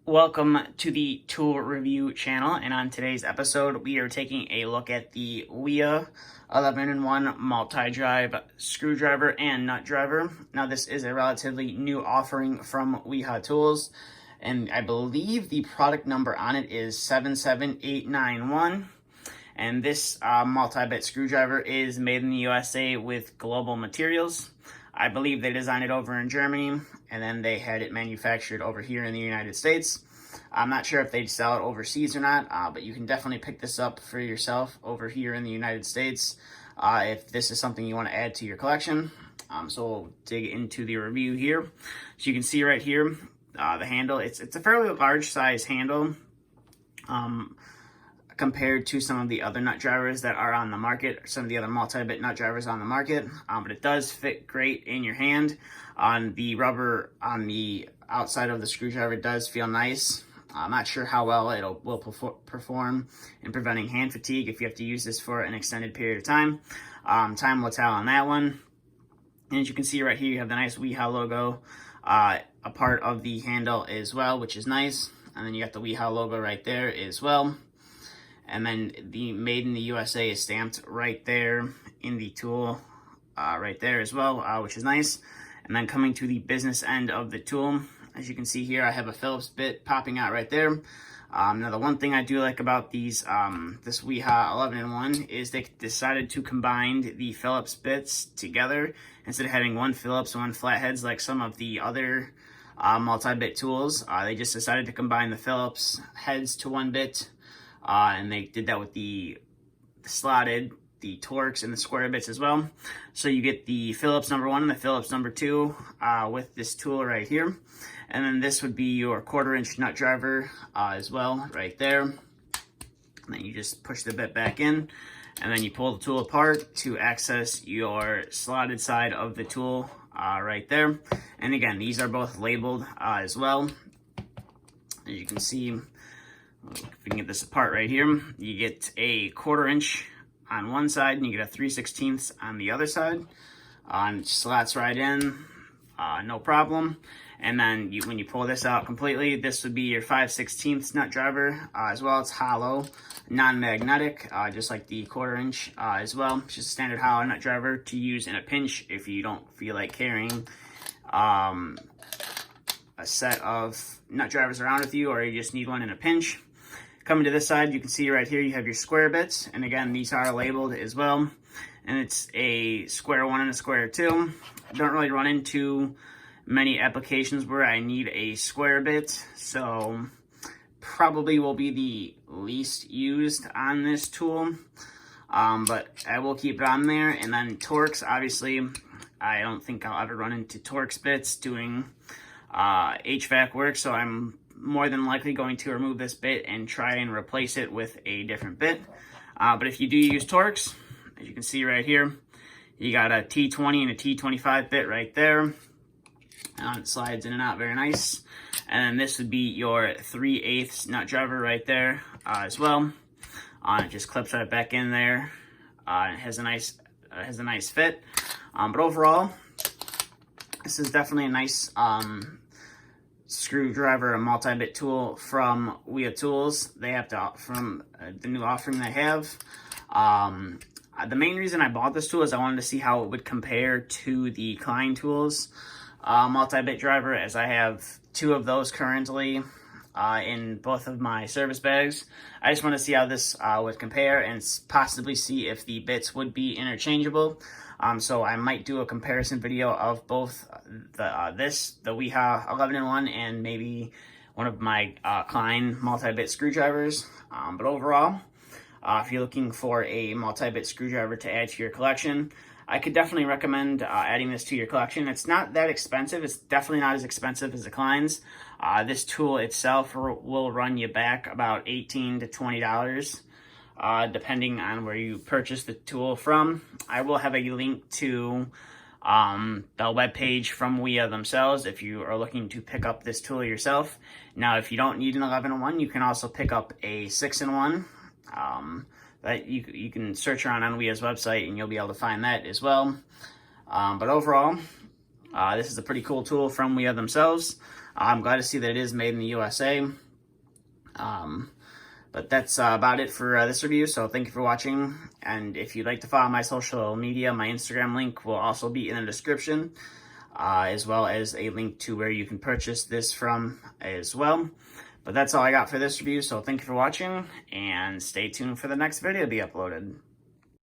Welcome to the tool review channel, and on today's episode we are taking a look at the Wiha 11-in-1 multi-drive screwdriver and nut driver. Now this is a relatively new offering from Wiha Tools, and I believe the product number on it is 77891. And this multi-bit screwdriver is made in the USA with global materials. I believe they designed it over in Germany, and then they had it manufactured over here in the United States. I'm not sure if they sell it overseas or not, but you can definitely pick this up for yourself over here in the United States if this is something you want to add to your collection. So we'll dig into the review here. So you can see right here, the handle, it's a fairly large size handle compared to some of the other nut drivers that are on the market, some of the other multi-bit nut drivers on the market, but it does fit great in your hand. On the rubber on the outside of the screwdriver does feel nice. I'm not sure how well it will perform in preventing hand fatigue if you have to use this for an extended period of time. Time will tell on that one. And as you can see right here, you have the nice Wiha logo, a part of the handle as well, which is nice. And then you got the Wiha logo right there as well. And then the Made in the USA is stamped right there in the tool, right there as well, which is nice. And then coming to the business end of the tool, as you can see here, I have a Phillips bit popping out right there. Now the one thing I do like about these, this Wiha 11-in-1 is they decided to combine the Phillips bits together instead of having one Phillips and one flatheads like some of the other multi-bit tools. They just decided to combine the Phillips heads to one bit. And they did that with the slotted, the Torx, and the square bits as well. So you get the Phillips number 1 and the Phillips number 2 with this tool right here. And then this would be your 1/4-inch nut driver as well, right there. And then you just push the bit back in, and then you pull the tool apart to access your slotted side of the tool right there. And again, these are both labeled as well. As you can see, if we can get this apart right here, you get a 1/4-inch on one side and you get a 3/16 on the other side. It slots right in, no problem. And then when you pull this out completely, this would be your 5/16 nut driver as well. It's hollow, non-magnetic, just like the 1/4-inch as well. It's just a standard hollow nut driver to use in a pinch if you don't feel like carrying a set of nut drivers around with you, or you just need one in a pinch. Coming to this side, you can see right here you have your square bits, and again these are labeled as well, and it's a square 1 and a square 2. I don't really run into many applications where I need a square bit, so probably will be the least used on this tool, but I will keep it on there. And then Torx, obviously I don't think I'll ever run into Torx bits doing HVAC work, so I'm more than likely going to remove this bit and try and replace it with a different bit. But if you do use Torx, as you can see right here, you got a T20 and a T25 bit right there. It slides in and out very nice. And then this would be your 3/8 nut driver right there as well. It just clips right back in there. It has a nice fit. But overall, this is definitely a nice screwdriver, a multi-bit tool from Wiha Tools. They have from the new offering they have. The main reason I bought this tool is I wanted to see how it would compare to the Klein Tools multi-bit driver, as I have 2 of those currently in both of my service bags. I just want to see how this would compare and possibly see if the bits would be interchangeable. So I might do a comparison video of both the Wiha 11-in-1 and maybe one of my Klein multi-bit screwdrivers. But overall, if you're looking for a multi-bit screwdriver to add to your collection, I could definitely recommend adding this to your collection. It's not that expensive. It's definitely not as expensive as the Kleins. This tool itself will run you back about $18 to $20. Depending on where you purchase the tool from. I will have a link to the webpage from Wiha themselves if you are looking to pick up this tool yourself. Now, if you don't need an 11-in-1, you can also pick up a 6-in-1. That you can search around on Wiha's website and you'll be able to find that as well. But overall, this is a pretty cool tool from Wiha themselves. I'm glad to see that it is made in the USA. But that's about it for this review, so thank you for watching. And if you'd like to follow my social media, my Instagram link will also be in the description, as well as a link to where you can purchase this from as well. But that's all I got for this review, so thank you for watching, and stay tuned for the next video to be uploaded.